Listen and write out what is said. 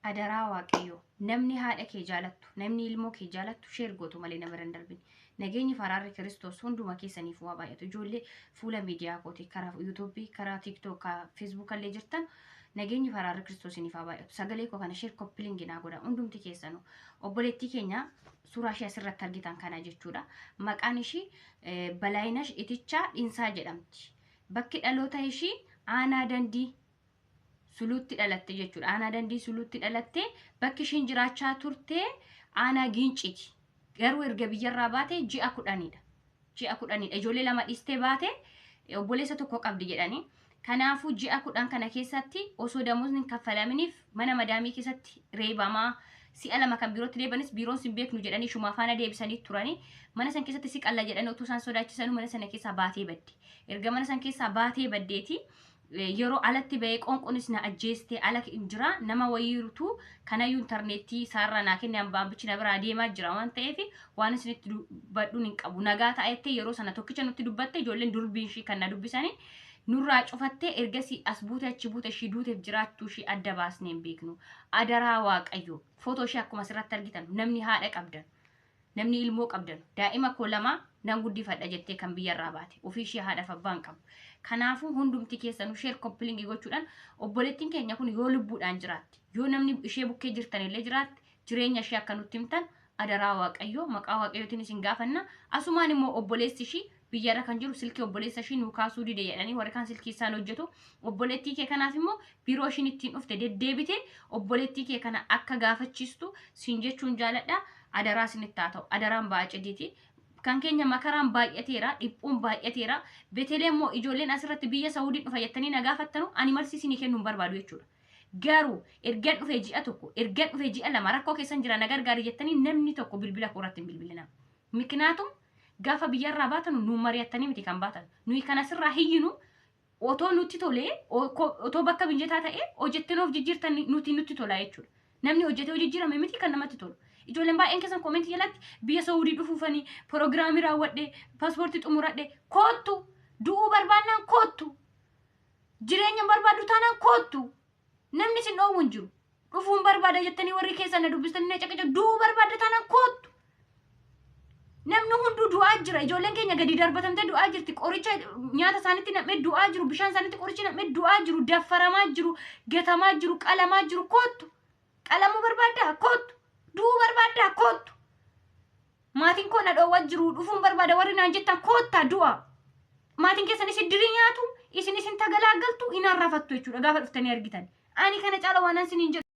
adaraa waaqayyo namni haadha kee jaalattu namni ilmoo kee jaalattu sheer gootu malee nama darbin nageenyi faraarri Kiristoos hunduma keessaniif waa baay'atu ijoollee fuula miidiyaa kooti karaa YouTube karaa TikTok Facebook illee jirtan nageenyi faraarri Kiristoosiniif waa baay'atu sagalee koo kana sheer koppilingi naa godha hundumti keessanu obboleettii keenya suuraa ishee asirratti argitan kana jechuudha maqaan ishii Balaayinash Itichaa Dhinsaa jedhamti bakki dhaloota ishii aanaa dandii sulutti dhalatte jechuudha aanaa dandii sulutti dhalatte bakki ishiin jiraachaa turte aanaa Ginciti garuu erga biyyarraa baate ji'a 10dha ijoollee lama dhistee baate obboleessa tokko qabdi jedhani kanaafuu ji'a 10 kana keessatti osoo damoosni kaffalaminiif mana madaamii keessatti reebamaa si'a lama kan birootti deebanis biroon sin beeknu jedhanii shuma faana deebisanii turani mana san keessatti si qalla jedhanii utuu isaan sodaachisanuu mana sana keessaa baatee badde erga mana san keessaa baatee baddeeti yeroo alatti ba'ee qoonqonis na ajjeeste ala jira nama wayiirutu kanayyuu intarneetii saarra naa kenne ambaambichi na biraa deemaa jira waan ta'eef waan isinitti badhuun hin qabu nagaa ta'ettee yeroo sana tokkicha nutti dubbatte ijoolleen durbiin ishii kan na dubbisanii nurraa cufattee ergasii as buute achi buute ishii duuteef jiraattuu ishii adda baasnee hin beeknu adaraa waaqayyo footoo ishii akkuma asirratti argitan namni haadha qabdan namni ilmoo qabdan daa'ima koo lama nan guddifadha jettee kan biyyarraa baate ofii ishii haadhaaf abbaan qabu kanaafuu hundumti keessanuu sheer koppilingi gochuudhaan obboleettiin keenya kun yoo lubbuudhaan jiraatti yoo namni ishee bukkee jirtan illee jiraatti jireenya ishee akka nutti himtan adaraa waaqayyo maqaa waaqayyootiin isin gaafanna asumaan immoo obboleessi ishii biyyarra kan jiru silkii obboleessa ishii nuu kaasuu dide jedhanii warri kan silkii isaan hojjetu obboleettii kee kanaaf immoo biroo ishiin ittiin dhufte deddeebite obboleettii kee kana akka gaafachiistu siin jechuun jaaladha adaraa isinitti haa ta'u adaraan ba'aa ciddiiti kan keenya makaraan baay'ateera dhiphuun baay'ateera betelee immoo ijoolleen asirratti biyya Saawudii dhufa jettanii na gaafattanu ani marsi isinii kennuun barbaadu jechuudha garuu ergan dhufee ji'a tokko ergan dhufee ji'a lama rakkoo keessan jira na gargaari jettanii namni tokko bilbila koorratti hin bilbilina miknaatum gaafa biyyarraa baatanu nu mari'attanii miti kan baatan nuyi kan asirraa hiyyinu otoo nutti tolee otoo bakka mijataa ta'e hojjettanii of jijjiirtan nutti tolaa jechuudha namni hojjetee hojjijjiirame miti kan namatti tolu ijoolleen baay'een keessan koomentii jalatti biyya Saawudii dhufuufanii proogiraamii raawwadhe paaspoortii xumuradhe koottu du'uu barbaannaan koottu jireenya barbaadu taanaan koottu namni sin dhoowwu hin jiru dhufuun barbaada jettanii warri keessan na dubbistanii na caqaca du'uu barbaada taanaan koottu namni hunduu du'aa jira ijoolleen keenya gadi darbatamtee du'aa jirti qoricha nyaata isaanitti nam'ee du'aa jiru bishaan isaanitti qorichi nam'ee du'aa jiru daffaramaa jiru gatamaa jiru qalamaa jiru koottu qalamuu barbaaddaa koottu du'uu barbaaddaa koottu maatiin koo na dhoowwaa jiru dhufuun barbaada warri naan jettan koottaa du'a maatiin keessan isin dirii nyaatu isin tagalaagaltu inaan rafattu jechuudha gaafa dhuftanii argitan ani kana caala waan isiniin jedhu